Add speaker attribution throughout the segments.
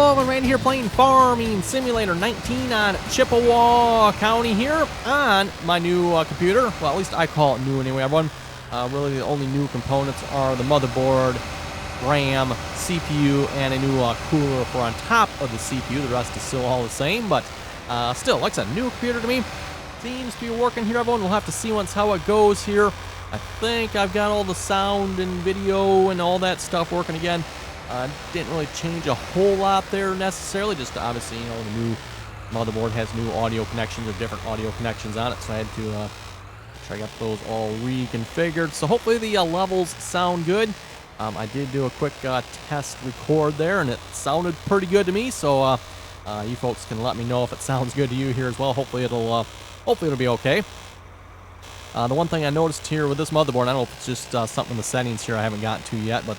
Speaker 1: Hello, I'm right here playing Farming Simulator 19 on Chippewa County here on my new computer. Well, at least I call it new anyway, everyone. Really, the only new components are the motherboard, RAM, CPU, and a new cooler for on top of the CPU. The rest is still all the same, but still, like I said, new computer to me. Seems to be working here, everyone. We'll have to see once how it goes here. I think I've got all the sound and video and all that stuff working again. Didn't really change a whole lot there necessarily, just obviously, you know, the new motherboard has new audio connections or different audio connections on it, so I had to make sure I got those all reconfigured. So hopefully the levels sound good. I did do a quick test record there, and it sounded pretty good to me, so you folks can let me know if it sounds good to you here as well. Hopefully it'll be okay. The one thing I noticed here with this motherboard, I don't know if it's just something in the settings here I haven't gotten to yet, but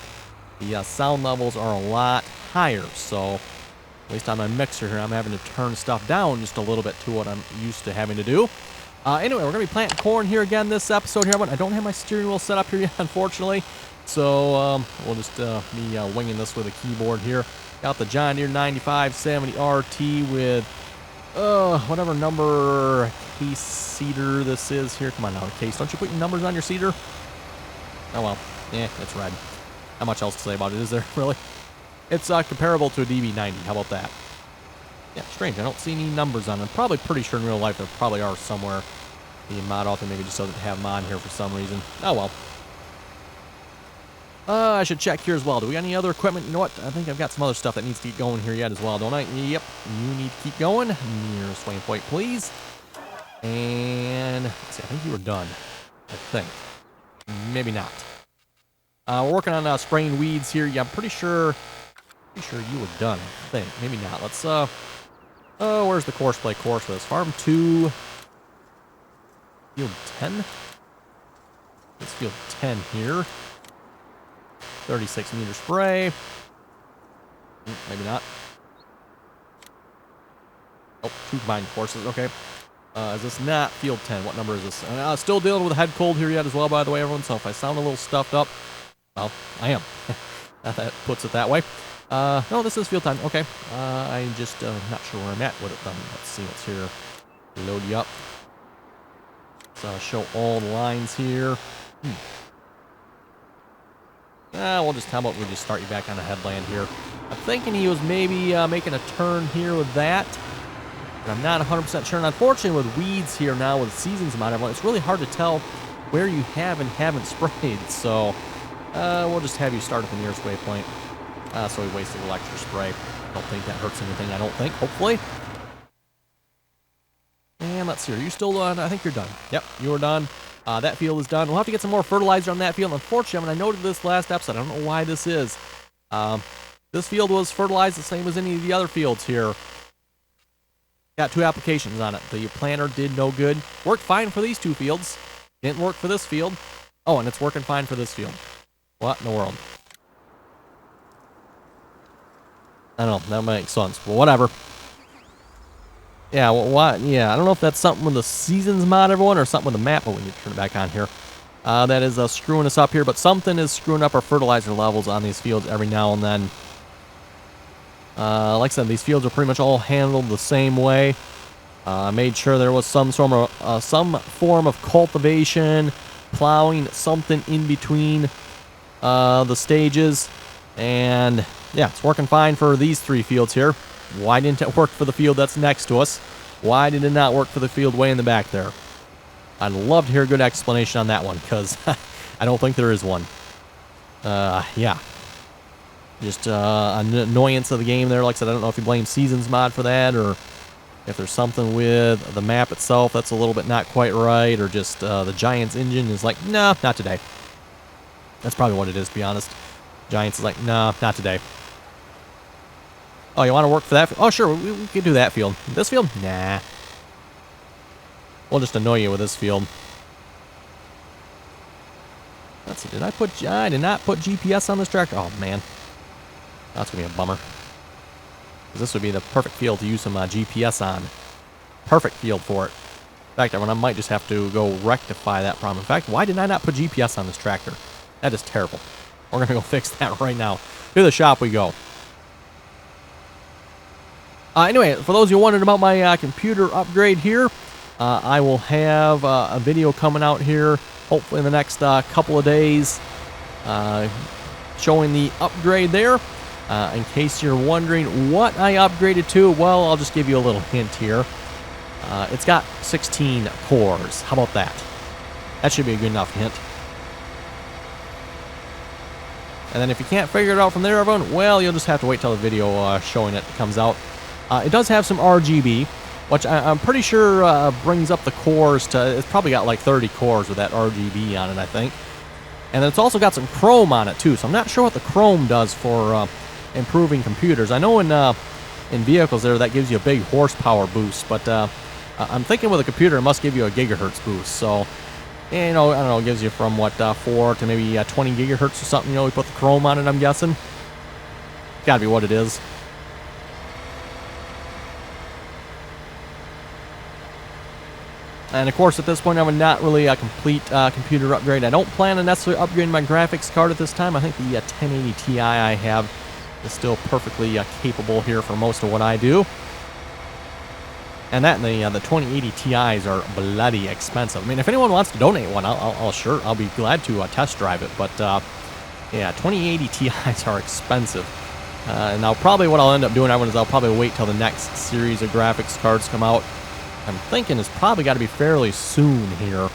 Speaker 1: the sound levels are a lot higher, so at least on my mixer here, I'm having to turn stuff down just a little bit to what I'm used to having to do. Anyway, we're going to be planting corn here again this episode here, but I don't have my steering wheel set up here yet, unfortunately, so we'll just be winging this with a keyboard here. Got the John Deere 9570 RT with whatever number case seeder this is here. Come on now, case. Don't you put your numbers on your seeder? Oh well. Yeah, it's red. Not much else to say about it, is there, really? It's comparable to a DB90. How about that? Yeah, strange. I don't see any numbers on it. I'm probably pretty sure in real life there probably are somewhere. The mod author maybe just doesn't have them on here for some reason. Oh, well. I should check here as well. Do we got any other equipment? You know what? I think I've got some other stuff that needs to keep going here yet as well, don't I? Yep. You need to keep going. Nearest waypoint, please. And let's see. I think you were done. I think. Maybe not. We're working on spraying weeds here. Yeah, I'm pretty sure you were done. I think. Maybe not. Let's, where's the course play course for this? Farm 2, field 10? It's field 10 here. 36 meter spray. Maybe not. Oh, 2 combined courses. Okay. Is this not field 10? What number is this? Still dealing with a head cold here yet as well, by the way, everyone. So if I sound a little stuffed up, well, I am. That puts it that way. No, this is field time. Okay. I'm just not sure where I'm at with it. Let's see what's here. Load you up. Let's show all the lines here. We'll just, how about we just start you back on the headland here. I'm thinking he was maybe making a turn here with that. But I'm not 100% sure. And unfortunately with weeds here now, with seasons mod, it's really hard to tell where you have and haven't sprayed. So we'll just have you start at the nearest waypoint. So we wasted an extra spray. Don't think that hurts anything, I don't think, hopefully. And let's see, are you still done? I think you're done. Yep, you are done. That field is done. We'll have to get some more fertilizer on that field. Unfortunately, I noted this last episode. I don't know why this is. This field was fertilized the same as any of the other fields here. Got 2 applications on it. The planter did no good. Worked fine for these 2 fields. Didn't work for this field. Oh, and it's working fine for this field. What in the world? I don't know. That makes sense. But whatever. Yeah, well, what? Yeah, I don't know if that's something with the seasons mod, everyone, or something with the map. Oh, we need to turn it back on here. That is screwing us up here, but something is screwing up our fertilizer levels on these fields every now and then. Like I said, these fields are pretty much all handled the same way. Made sure there was some form of cultivation, plowing, something in between the stages, and yeah, it's working fine for these 3 fields here. Why didn't it work for the field that's next to us? Why did it not work for the field way in the back there? I'd love to hear a good explanation on that one, because I don't think there is one. Yeah. Just an annoyance of the game there. Like I said, I don't know if you blame Seasons mod for that, or if there's something with the map itself that's a little bit not quite right, or just the Giants engine is like, no, not today. That's probably what it is, to be honest. Giants is like, no, not today. Oh, you want to work for that? Oh, sure, we can do that field. This field? Nah. We'll just annoy you with this field. Let's see, I did not put GPS on this tractor. Oh, man. That's going to be a bummer. This would be the perfect field to use some GPS on. Perfect field for it. In fact, I might just have to go rectify that problem. In fact, why did I not put GPS on this tractor? That is terrible. We're going to go fix that right now. To the shop we go. Anyway, for those of you wondering about my computer upgrade here, I will have a video coming out here, hopefully in the next couple of days, showing the upgrade there. In case you're wondering what I upgraded to, well, I'll just give you a little hint here. It's got 16 cores. How about that? That should be a good enough hint. And then if you can't figure it out from there, everyone, well, you'll just have to wait till the video showing it comes out. It does have some RGB, which I'm pretty sure brings up the cores to, it's probably got like 30 cores with that RGB on it, I think. And then it's also got some chrome on it too, so I'm not sure what the chrome does for improving computers. I know in vehicles there that gives you a big horsepower boost, but I'm thinking with a computer it must give you a gigahertz boost. So, you know, I don't know, it gives you from what 4 to maybe 20 gigahertz or something. You know, we put the chrome on it, I'm guessing. Gotta be what it is. And of course, at this point, I'm not really a complete computer upgrade. I don't plan on necessarily upgrading my graphics card at this time. I think the 1080 Ti I have is still perfectly capable here for most of what I do. And that and the 2080 Ti's are bloody expensive. I mean, if anyone wants to donate one, I'll be glad to test drive it. But yeah, 2080 Ti's are expensive. And now probably what I'll end up doing, everyone, is I'll probably wait till the next series of graphics cards come out. I'm thinking it's probably got to be fairly soon here.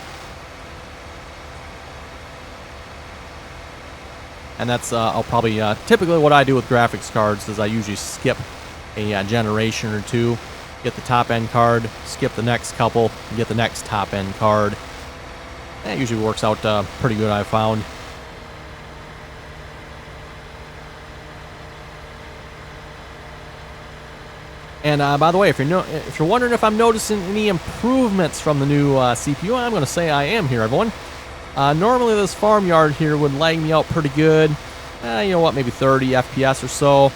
Speaker 1: And that's, I'll probably, typically what I do with graphics cards is I usually skip a generation or two, get the top end card, skip the next couple, get the next top end card. That usually works out pretty good, I've found. And by the way, if you're wondering if I'm noticing any improvements from the new CPU, I'm going to say I am here, everyone. Normally this farmyard here would lag me out pretty good. You know what, maybe 30 FPS or so.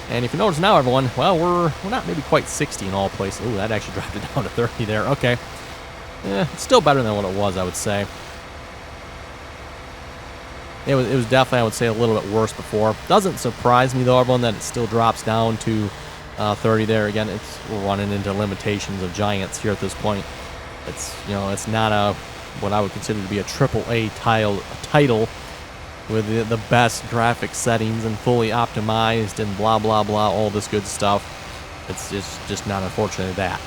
Speaker 1: And if you notice now, everyone, well, we're not maybe quite 60 in all places. Ooh, that actually dropped it down to 30 there. Okay. It's still better than what it was, I would say. It was definitely, I would say, a little bit worse before. Doesn't surprise me, though, everyone, that it still drops down to 30 there. Again, we're running into limitations of giants here at this point. It's, you know, it's not what I would consider to be a AAA title with the best graphic settings and fully optimized and blah blah blah, all this good stuff. It's just not, unfortunately, that.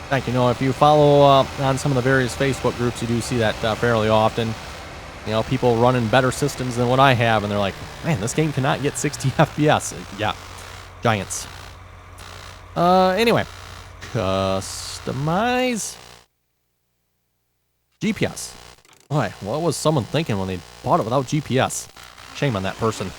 Speaker 1: Thank you. You know, if you follow on some of the various Facebook groups, you do see that fairly often. You know, people running better systems than what I have, and they're like, man, this game cannot get 60 FPS. Yeah, giants. Anyway, customize GPS. Boy, what was someone thinking when they bought it without GPS? Shame on that person.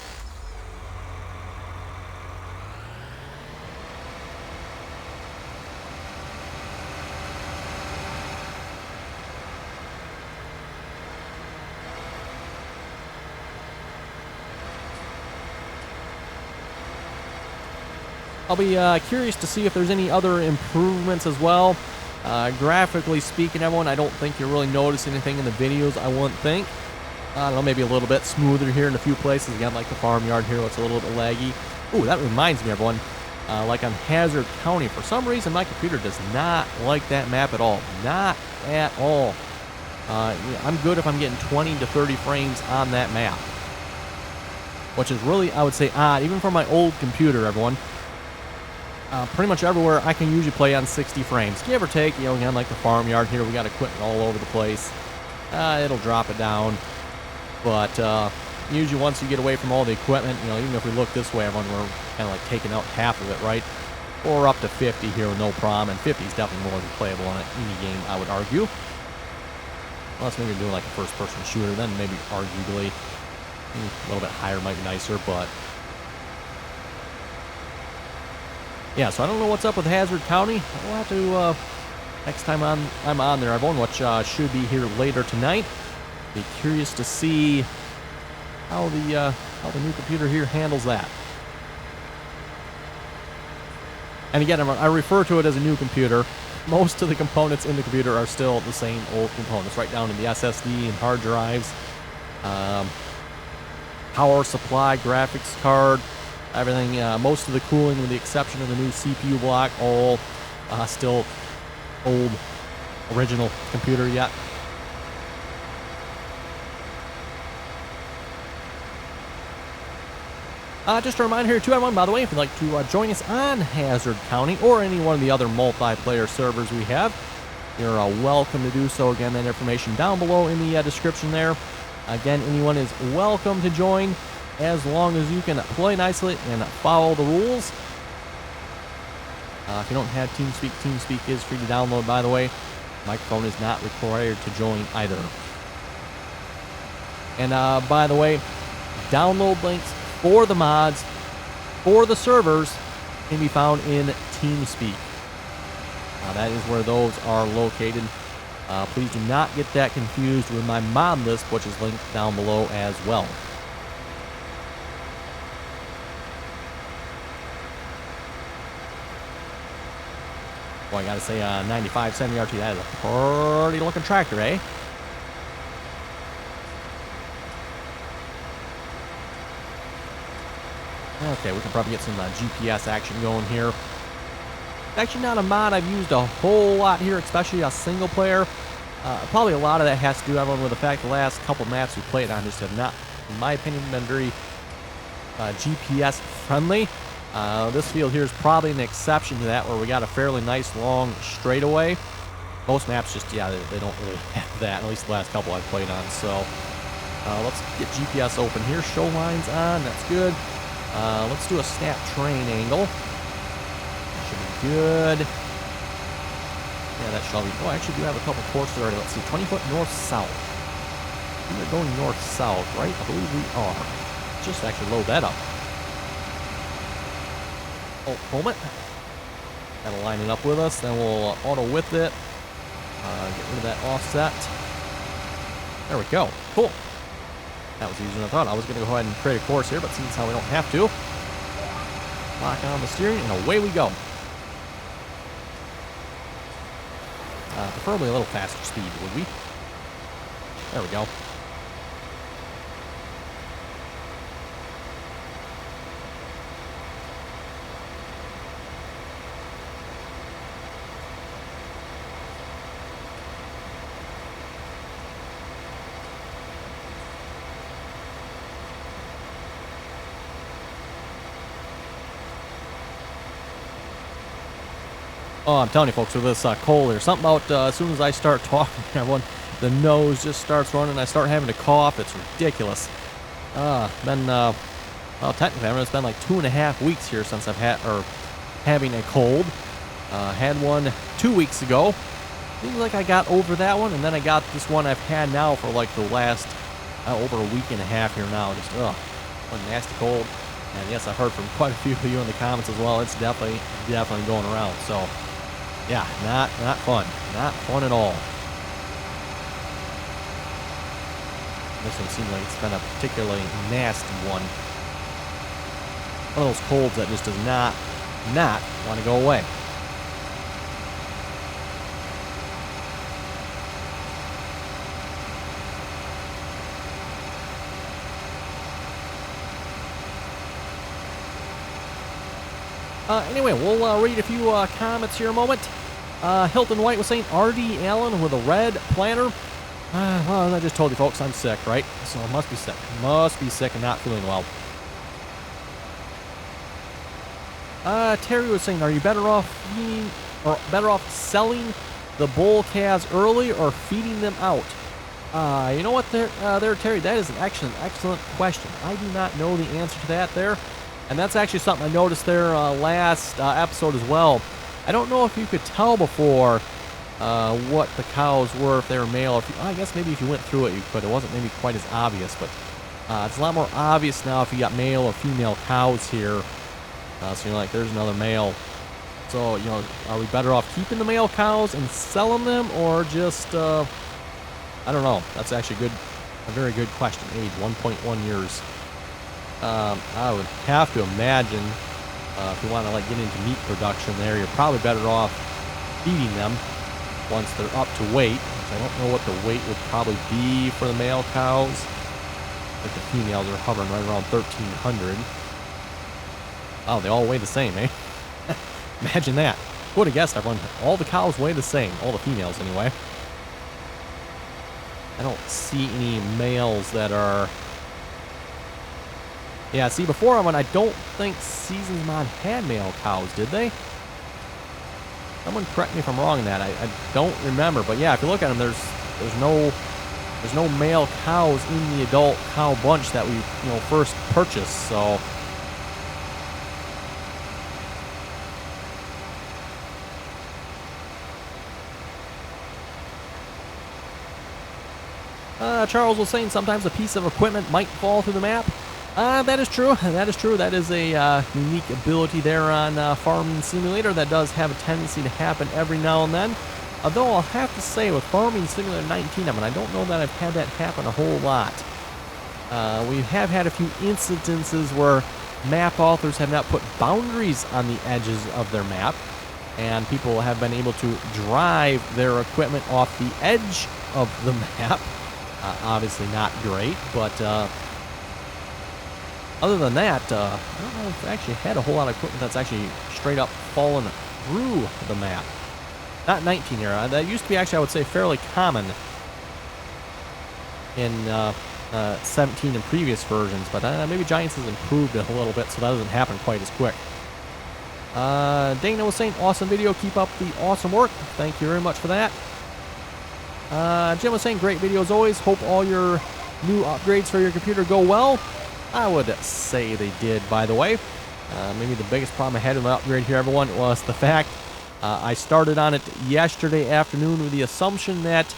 Speaker 1: I'll be curious to see if there's any other improvements as well. Graphically speaking, everyone, I don't think you'll really notice anything in the videos, I wouldn't think. I don't know, maybe a little bit smoother here in a few places. Again, like the farmyard here, it's a little bit laggy. Ooh, that reminds me, everyone. Like on Hazard County, for some reason, my computer does not like that map at all. Not at all. I'm good if I'm getting 20 to 30 frames on that map. Which is really, I would say, odd, even for my old computer, everyone. Pretty much everywhere I can usually play on 60 frames. Give or take, you know, again, like the farmyard here, we got equipment all over the place. It'll drop it down. But usually once you get away from all the equipment, you know, even if we look this way, everyone, we're kind of like taking out half of it, right? Or up to 50 here with no problem. And 50 is definitely more than playable on any game, I would argue. Unless maybe you're doing like a first-person shooter, then maybe arguably a little bit higher might be nicer, but... yeah, so I don't know what's up with Hazard County. We'll have to, next time I'm on there, everyone, which should be here later tonight. Be curious to see how the new computer here handles that. And again, I refer to it as a new computer. Most of the components in the computer are still the same old components, right down to the SSD and hard drives. Power supply, graphics card, everything. Most of the cooling, with the exception of the new CPU block, all still old, original computer yet. Just a reminder here to everyone, by the way, if you'd like to join us on Hazard County or any one of the other multiplayer servers we have, you're welcome to do so. Again, that information down below in the description there. Again, anyone is welcome to join as long as you can play nicely and follow the rules. If you don't have TeamSpeak, TeamSpeak is free to download, by the way. Microphone is not required to join either. And by the way, download links for the mods, for the servers, can be found in TeamSpeak. That is where those are located. Please do not get that confused with my mod list, which is linked down below as well. Boy, I gotta say, 9570 RT, that is a pretty looking tractor, eh? Okay, we can probably get some GPS action going here. Actually, not a mod I've used a whole lot here, especially a single player. Probably a lot of that has to do, everyone, with the fact the last couple maps we played on just have not, in my opinion, been very GPS friendly. This field here is probably an exception to that, where we got a fairly nice long straightaway. Most maps just, yeah, they don't really have that, at least the last couple I've played on. So let's get GPS open here. Show lines on, that's good. Let's do a snap train angle. That should be good. Yeah, that shall be. Oh, I actually do have a couple courses already. Let's see, 20-foot north-south. We are going north-south, right? I believe we are. Let's just actually load that up. Oh, moment. That'll line it up with us. Then we'll auto-width it. Get rid of that offset. There we go. Cool. That was easier than I thought. I was going to go ahead and create a course here, but seems how we don't have to. Lock on the steering, and away we go. Preferably a little faster speed, would we? There we go. Oh, I'm telling you, folks, with this cold here, something about as soon as I start talking to everyone, the nose just starts running. I start having to cough. It's ridiculous. Well, technically, it's been like 2.5 weeks here since I've had, or having a cold. Had one 2 weeks ago. Seems like I got over that one, and then I got this one I've had now for like the last over a week and a half here now. Just, what a nasty cold. And yes, I've heard from quite a few of you in the comments as well. It's definitely going around. So, yeah, not fun. Not fun at all. This one seems like it's been a particularly nasty one. One of those colds that just does not want to go away. Anyway, we'll read a few comments here in a moment. Hilton White was saying RDAllen with a red planter. Well, I just told you, folks, I'm sick, right? So I must be sick. Must be sick and not feeling well. Terry was saying, are you better off feeding, or better off selling the bull calves early or feeding them out? You know what, there, Terry, that is an excellent question. I do not know the answer to that there. And that's actually something I noticed there last episode as well. I don't know if you could tell before what the cows were, if they were male. Or if you, I guess maybe if you went through it, you could. It wasn't maybe quite as obvious, but it's a lot more obvious now if you got male or female cows here. So you're like, there's another male. So, you know, are we better off keeping the male cows and selling them, or just, I don't know. That's actually a very good question. Age 1.1 years. I would have to imagine if you want to like get into meat production there, you're probably better off feeding them once they're up to weight. I don't know what the weight would probably be for the male cows. like the females are hovering right around 1,300. Oh, they all weigh the same, eh? Imagine that. Who would have guessed, everyone? All the cows weigh the same. All the females, anyway. I don't see any males that are... Yeah, see, before I don't think Seasons Mod had male cows, did they? Someone correct me if I'm wrong in that. I don't remember, but yeah, if you look at them, there's no male cows in the adult cow bunch that we first purchased. So Charles was saying sometimes a piece of equipment might fall through the map. That is true. That is true. That is a unique ability there on Farming Simulator that does have a tendency to happen every now and then. Although I'll have to say with Farming Simulator 19, I don't know that I've had that happen a whole lot. We have had a few incidences where map authors have not put boundaries on the edges of their map, and people have been able to drive their equipment off the edge of the map. Obviously not great, but other than that, I don't know if I actually had a whole lot of equipment that's actually straight up fallen through the map. Not 19 era. That used to be actually, I would say, fairly common in 17 and previous versions, but maybe Giants has improved it a little bit, so that doesn't happen quite as quick. Dana was saying, awesome video. Keep up the awesome work. Thank you very much for that. Jim was saying, great video as always. Hope all your new upgrades for your computer go well. I would say they did, by the way. Maybe the biggest problem I had with my upgrade here, everyone, was the fact I started on it yesterday afternoon with the assumption that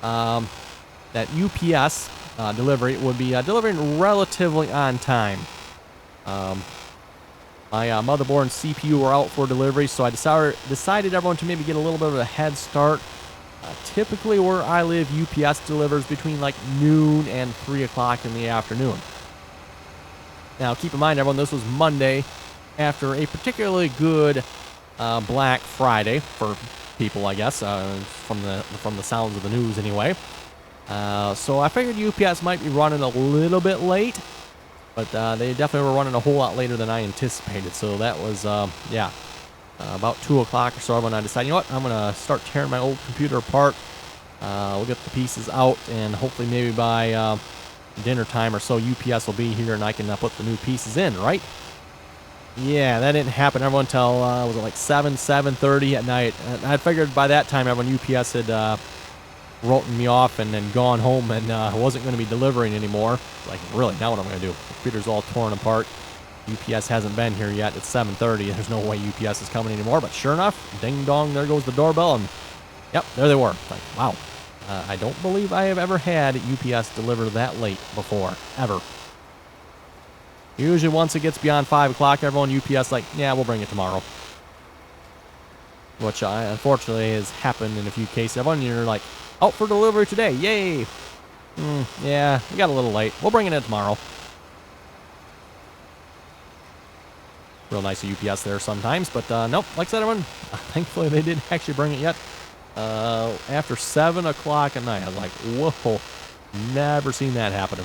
Speaker 1: that UPS delivery would be delivering relatively on time. My motherboard and CPU were out for delivery, so I decided everyone to maybe get a little bit of a head start. Typically where I live, UPS delivers between like noon and 3 o'clock in the afternoon. Now keep in mind, everyone, this was Monday after a particularly good Black Friday for people, I guess, from the sounds of the news anyway. So I figured UPS might be running a little bit late, but they definitely were running a whole lot later than I anticipated. So that was, about 2 o'clock or so when I decided, you know what, I'm going to start tearing my old computer apart. We'll get the pieces out, and hopefully maybe by dinner time or so, UPS will be here and I can put the new pieces in, right? Yeah, that didn't happen, everyone, until, was it like 7:30 at night? And I figured by that time, everyone, UPS had written me off and then gone home and wasn't going to be delivering anymore. Like, really, now what am I going to do? The computer's all torn apart. UPS hasn't been here yet. It's 7:30. There's no way UPS is coming anymore. But sure enough, ding dong, there goes the doorbell, and yep, there they were. Like, wow. I don't believe I have ever had UPS deliver that late before, ever. Usually once it gets beyond 5 o'clock, everyone, UPS like, yeah, we'll bring it tomorrow. Which unfortunately has happened in a few cases. Everyone, you're like, out for delivery today, yay. Yeah, we got a little late. We'll bring it in tomorrow. Real nice of UPS there sometimes, but nope, like I said, everyone, thankfully they didn't actually bring it yet. After 7 o'clock at night, I was like, whoa, never seen that happen.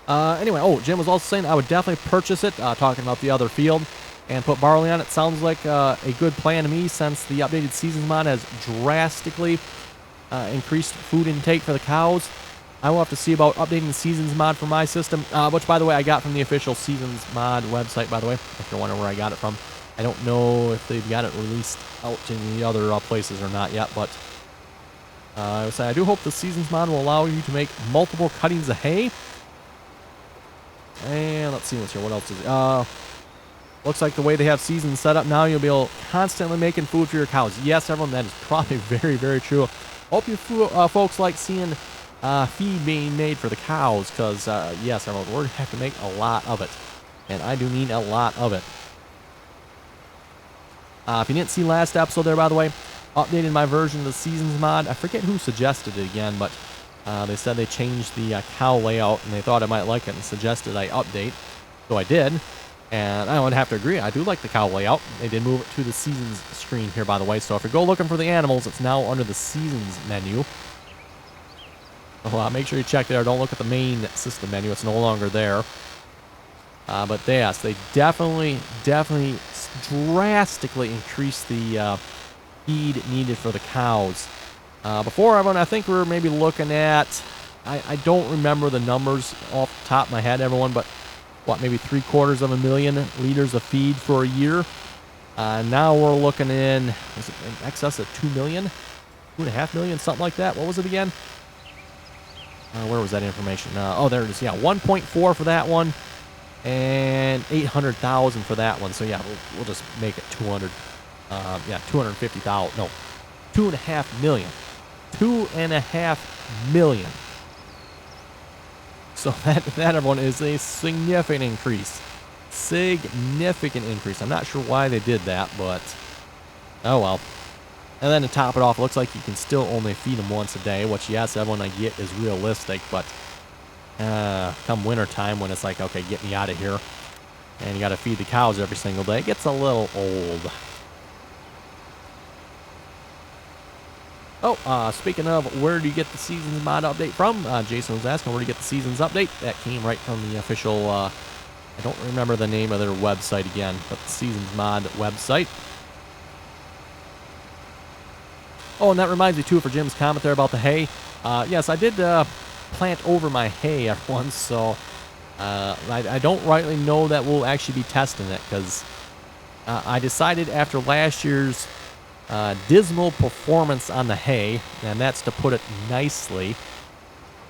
Speaker 1: Anyway, oh, Jim was also saying I would definitely purchase it, talking about the other field, and put barley on it. Sounds like a good plan to me, since the updated Seasons mod has drastically increased food intake for the cows. I will have to see about updating the Seasons mod for my system, which, by the way, I got from the official Seasons mod website, by the way, if you're wondering where I got it from. I don't know if they've got it released out in the other places or not yet, but I do hope the Seasons mod will allow you to make multiple cuttings of hay. And let's see what's here. What else is it? Looks like the way they have Seasons set up now, you'll be able constantly making food for your cows. Yes, everyone, that is probably very, very true. Hope you folks like seeing feed being made for the cows, because yes, everyone, we're going to have to make a lot of it. And I do mean a lot of it. If you didn't see last episode there, by the way, updated my version of the Seasons mod. I forget who suggested it again, but they said they changed the cow layout, and they thought I might like it and suggested I update. So I did, and I would have to agree. I do like the cow layout. They did move it to the Seasons screen here, by the way, so if you go looking for the animals, it's now under the Seasons menu. So make sure you check there. Don't look at the main system menu. It's no longer there. But yes, they definitely drastically increased the feed needed for the cows. Before, everyone, I think we were maybe looking at, I don't remember the numbers off the top of my head, everyone, but what, maybe 750,000 liters of feed for a year. Now we're looking in, was it in excess of 2 million? 2.5 million, something like that. What was it again? Where was that information? Oh, there it is. Yeah, 1.4 for that one, and 800,000 for that one. So yeah, we'll just make it 200. Yeah, 250,000. No, 2.5 million. 2.5 million. So that everyone is a significant increase. Significant increase. I'm not sure why they did that, but oh well. And then to top it off, it looks like you can still only feed them once a day, which, yes, everyone I get is realistic, but come winter time when it's like, okay, get me out of here, and you got to feed the cows every single day, it gets a little old. Oh, speaking of, where do you get the Seasons mod update from? Jason was asking, where do you get the Seasons update? That came right from the official, I don't remember the name of their website again, but the Seasons mod website. Oh, and that reminds me, too, for Jim's comment there about the hay. Yes, I did plant over my hay once, so I don't rightly know that we'll actually be testing it, because I decided after last year's dismal performance on the hay, and that's to put it nicely,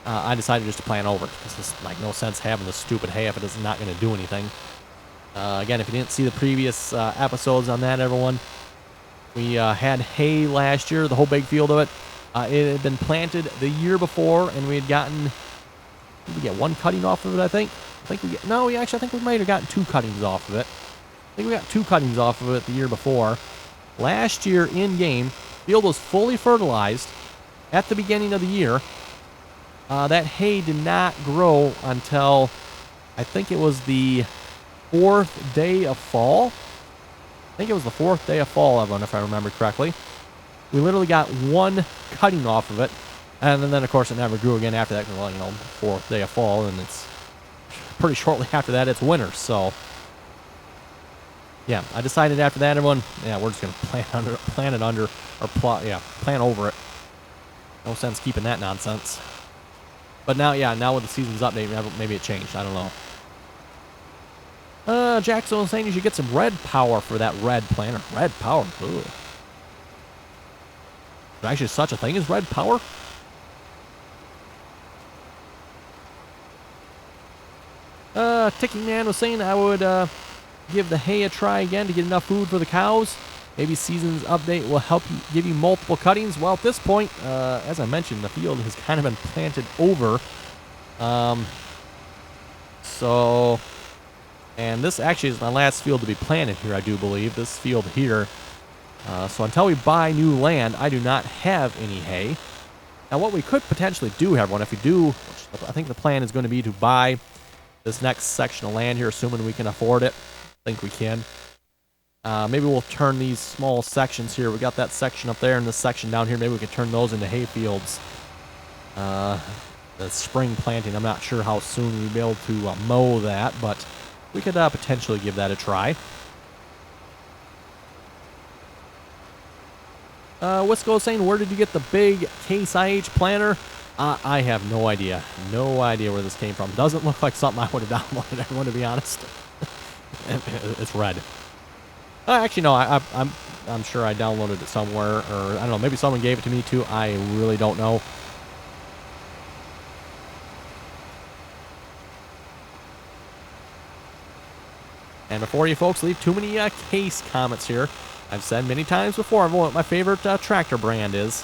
Speaker 1: I decided just to plant over it, because there's like no sense having the stupid hay if it is not going to do anything. Again, if you didn't see the previous episodes on that, everyone, we had hay last year, the whole big field of it. It had been planted the year before, and we had gotten, did we get one cutting off of it, I think? I think we might have gotten 2 cuttings off of it. I think we got 2 cuttings off of it the year before. Last year, in-game, field was fully fertilized at the beginning of the year. That hay did not grow until, I think it was the 4th day of fall. I think it was the 4th day of fall, everyone, if I remember correctly. We literally got 1 cutting off of it, and then of course it never grew again after that. Well, 4th day of fall, and it's pretty shortly after that it's winter. So yeah, I decided after that, everyone, yeah, we're just gonna plant over it. No sense keeping that nonsense. But now, yeah, now with the Seasons update, maybe it changed. I don't know. Jackson was saying you should get some red power for that red planter. Red power. Ugh. There's actually such a thing as red power? Ticking Man was saying I would give the hay a try again to get enough food for the cows. Maybe Seasons update will help you give you multiple cuttings. Well, at this point, as I mentioned, the field has kind of been planted over. And this actually is my last field to be planted here, I do believe. This field here. So until we buy new land, I do not have any hay. Now, what we could potentially do, everyone, if we do, which I think the plan is going to be to buy this next section of land here, assuming we can afford it. I think we can. Maybe we'll turn these small sections here. We got that section up there and this section down here. Maybe we can turn those into hay fields. The spring planting, I'm not sure how soon we'll be able to mow that, but we could potentially give that a try. Wisco saying, where did you get the big Case IH planter? I have no idea. No idea where this came from. Doesn't look like something I would have downloaded, everyone, to be honest. It's red. Actually, no, I'm sure I downloaded it somewhere, or I don't know, maybe someone gave it to me too. I really don't know. And before you folks leave too many Case comments here, I've said many times before what my favorite tractor brand is.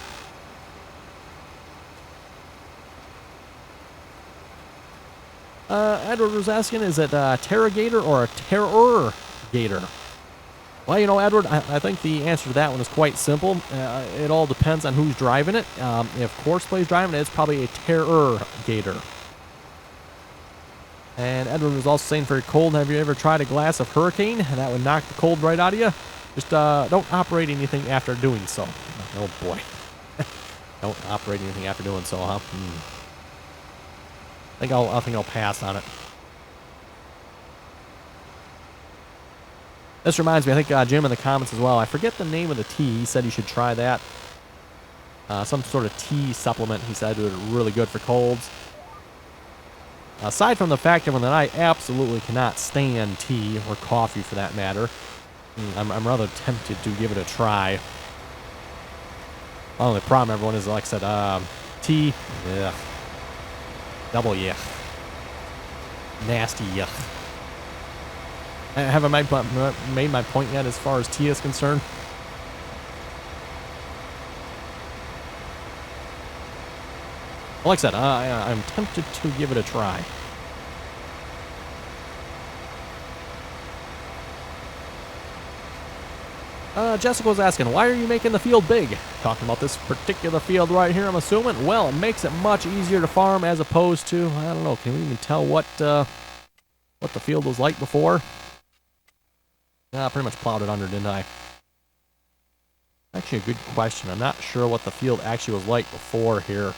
Speaker 1: Edward was asking, is it a Terragator or a Terror Gator? Well, you know, Edward, I think the answer to that one is quite simple. It all depends on who's driving it. If Coursplay's driving it, it's probably a Terror Gator. And Edward was also saying, very cold, have you ever tried a glass of Hurricane? That would knock the cold right out of you. Just don't operate anything after doing so. Oh boy. Don't operate anything after doing so, huh? I think I'll pass on it. This reminds me, I think Jim in the comments as well. I forget the name of the tea. He said you should try that. Some sort of tea supplement. He said it was really good for colds. Aside from the fact that I absolutely cannot stand tea or coffee for that matter, I'm rather tempted to give it a try. Oh, the problem, everyone, is, like I said, tea, ugh. Double yuck. Nasty yuck. Have I made my point yet as far as tea is concerned? Like I said, I'm tempted to give it a try. Jessica was asking, why are you making the field big? Talking about this particular field right here, I'm assuming. Well, it makes it much easier to farm as opposed to, I don't know, can we even tell what the field was like before? I pretty much plowed it under, didn't I? Actually, a good question. I'm not sure what the field actually was like before here.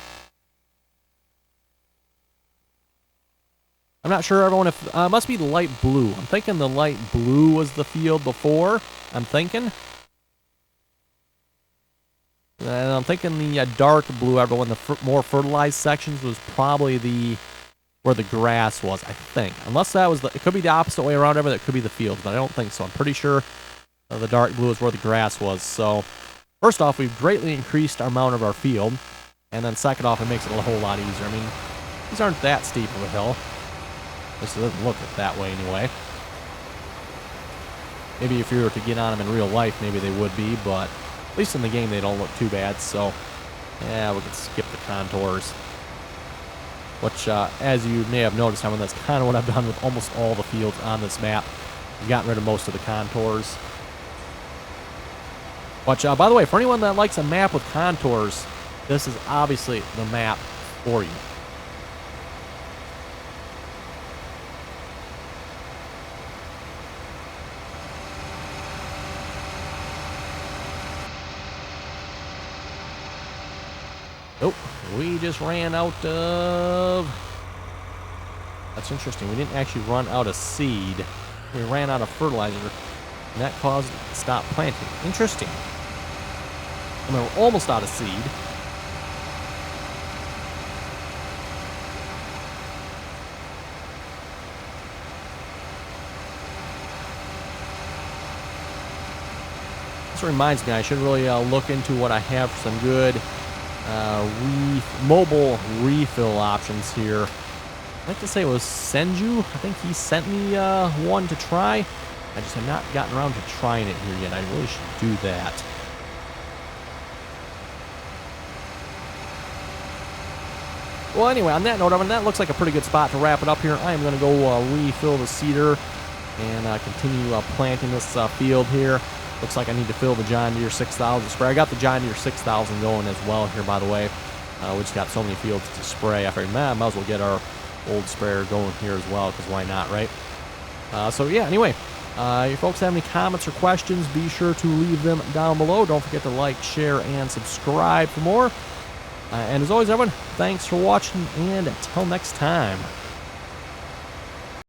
Speaker 1: I'm not sure, everyone, if... it must be the light blue. I'm thinking the light blue was the field before. I'm thinking. And I'm thinking the dark blue, everyone, the more fertilized sections was probably where the grass was, I think. Unless that was it could be the opposite way around, everyone. That could be the field, but I don't think so. I'm pretty sure the dark blue is where the grass was. So, first off, we've greatly increased our amount of our field. And then second off, it makes it a whole lot easier. I mean, these aren't that steep of a hill. This doesn't look that way anyway. Maybe if you were to get on them in real life, maybe they would be, but at least in the game they don't look too bad, so yeah, we can skip the contours. Which, as you may have noticed, I mean, that's kind of what I've done with almost all the fields on this map. I've gotten rid of most of the contours. Which, by the way, for anyone that likes a map with contours, this is obviously the map for you. Nope, we just ran out of... That's interesting. We didn't actually run out of seed. We ran out of fertilizer, and that caused it to stop planting. Interesting. And we were almost out of seed. This reminds me, I should really look into what I have for some good mobile refill options here. I'd like to say it was Senju. I think he sent me one to try. I just have not gotten around to trying it here yet. I really should do that. Well, anyway, on that note, I mean, that looks like a pretty good spot to wrap it up here. I am going to go refill the seeder and continue planting this field here. Looks like I need to fill the John Deere 6000 spray. I got the John Deere 6000 going as well here, by the way. We just got so many fields to spray. I figured, man, I might as well get our old sprayer going here as well, because why not, right? So, yeah, anyway, if you folks have any comments or questions, be sure to leave them down below. Don't forget to like, share, and subscribe for more. And as always, everyone, thanks for watching, and until next time.